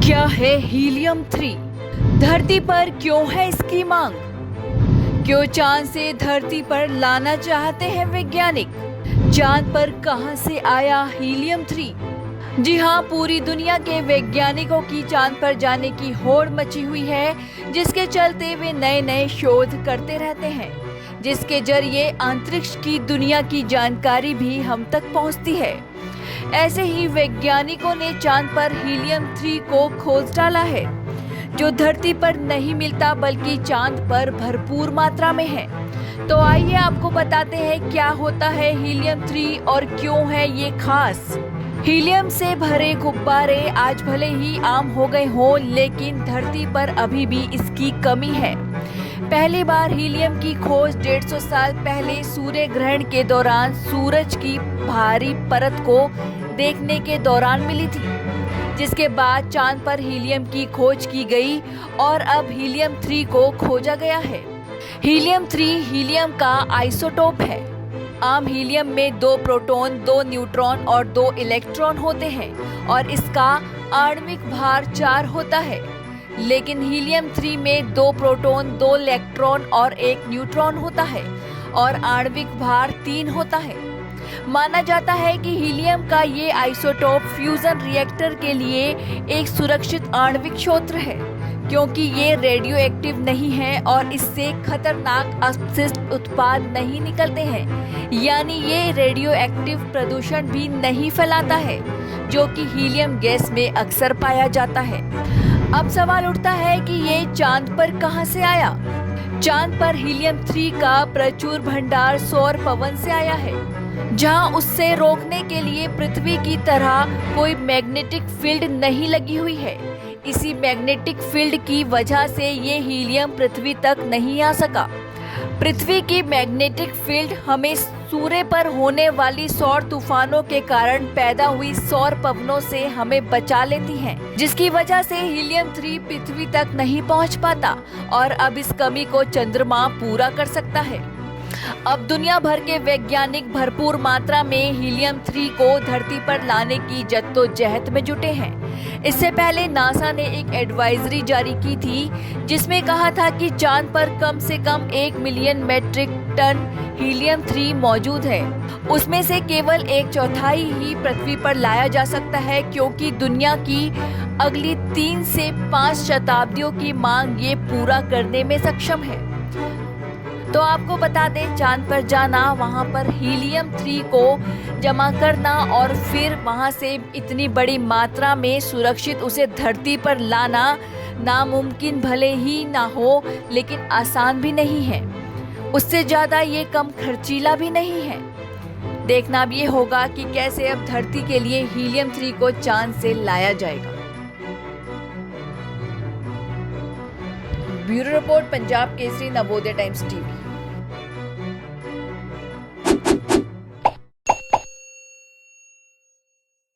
क्या है हीलियम 3? धरती पर क्यों है इसकी मांग? क्यों चांद से धरती पर लाना चाहते हैं वैज्ञानिक? चांद पर कहां से आया हीलियम 3? जी हाँ, पूरी दुनिया के वैज्ञानिकों की चांद पर जाने की होड़ मची हुई है, जिसके चलते वे नए नए शोध करते रहते हैं, जिसके जरिए अंतरिक्ष की दुनिया की जानकारी भी हम तक पहुंचती है। ऐसे ही वैज्ञानिकों ने चांद पर हीलियम 3 को खोज डाला है, जो धरती पर नहीं मिलता बल्कि चांद पर भरपूर मात्रा में है। तो आइए आपको बताते हैं क्या होता है हीलियम 3 और क्यों है ये खास। हीलियम से भरे गुब्बारे आज भले ही आम हो गए हों, लेकिन धरती पर अभी भी इसकी कमी है। पहली बार हीलियम की खोज 150 साल पहले सूर्य ग्रहण के दौरान सूरज की भारी परत को देखने के दौरान मिली थी, जिसके बाद चांद पर हीलियम की खोज की गई और अब हीलियम 3 को खोजा गया है। हीलियम 3 हीलियम का आइसोटोप है। आम हीलियम में 2 प्रोटॉन, 2 न्यूट्रॉन और 2 इलेक्ट्रॉन होते हैं और इसका आणविक भार 4 होता है। लेकिन हीलियम 3 में 2 प्रोटॉन, 2 इलेक्ट्रॉन और 1 न्यूट्रॉन होता है और आणविक भार 3 होता है। माना जाता है कि हीलियम का ये आइसोटोप फ्यूजन रिएक्टर के लिए एक सुरक्षित आणविक स्रोत है, क्योंकि ये रेडियो एक्टिव नहीं है और इससे खतरनाक अपशिष्ट उत्पाद नहीं निकलते हैं, यानी ये रेडियो एक्टिव प्रदूषण भी नहीं फैलाता है, जो कि हीलियम गैस में अक्सर पाया जाता है। अब सवाल उठता है कि ये चांद पर कहां से आया? चांद पर हीलियम 3 का प्रचुर भंडार सौर पवन से आया है, जहां उससे रोकने के लिए पृथ्वी की तरह कोई मैग्नेटिक फील्ड नहीं लगी हुई है। इसी मैग्नेटिक फील्ड की वजह से ये हीलियम पृथ्वी तक नहीं आ सका। पृथ्वी की मैग्नेटिक फील्ड हमें सूर्य पर होने वाली सौर तूफानों के कारण पैदा हुई सौर पवनों से हमें बचा लेती है, जिसकी वजह से हीलियम 3 पृथ्वी तक नहीं पहुंच पाता और अब इस कमी को चंद्रमा पूरा कर सकता है। अब दुनिया भर के वैज्ञानिक भरपूर मात्रा में हीलियम 3 को धरती पर लाने की जद्दोजहद में जुटे हैं। इससे पहले नासा ने एक एडवाइजरी जारी की थी, जिसमें कहा था कि चांद पर कम से कम 1 मिलियन मेट्रिक टन हीलियम 3 मौजूद है। उसमें से केवल 1/4 ही पृथ्वी पर लाया जा सकता है, क्योंकि दुनिया की अगली 3 से 5 शताब्दियों की मांग ये पूरा करने में सक्षम है। तो आपको बता दें, चांद पर जाना, वहां पर हीलियम 3 को जमा करना और फिर वहां से इतनी बड़ी मात्रा में सुरक्षित उसे धरती पर लाना नामुमकिन भले ही ना हो, लेकिन आसान भी नहीं है। उससे ज़्यादा ये कम खर्चीला भी नहीं है। देखना अब ये होगा कि कैसे अब धरती के लिए हीलियम 3 को चांद से लाया जाएगा। Bureau report, Punjab Kesari, Navodaya times TV.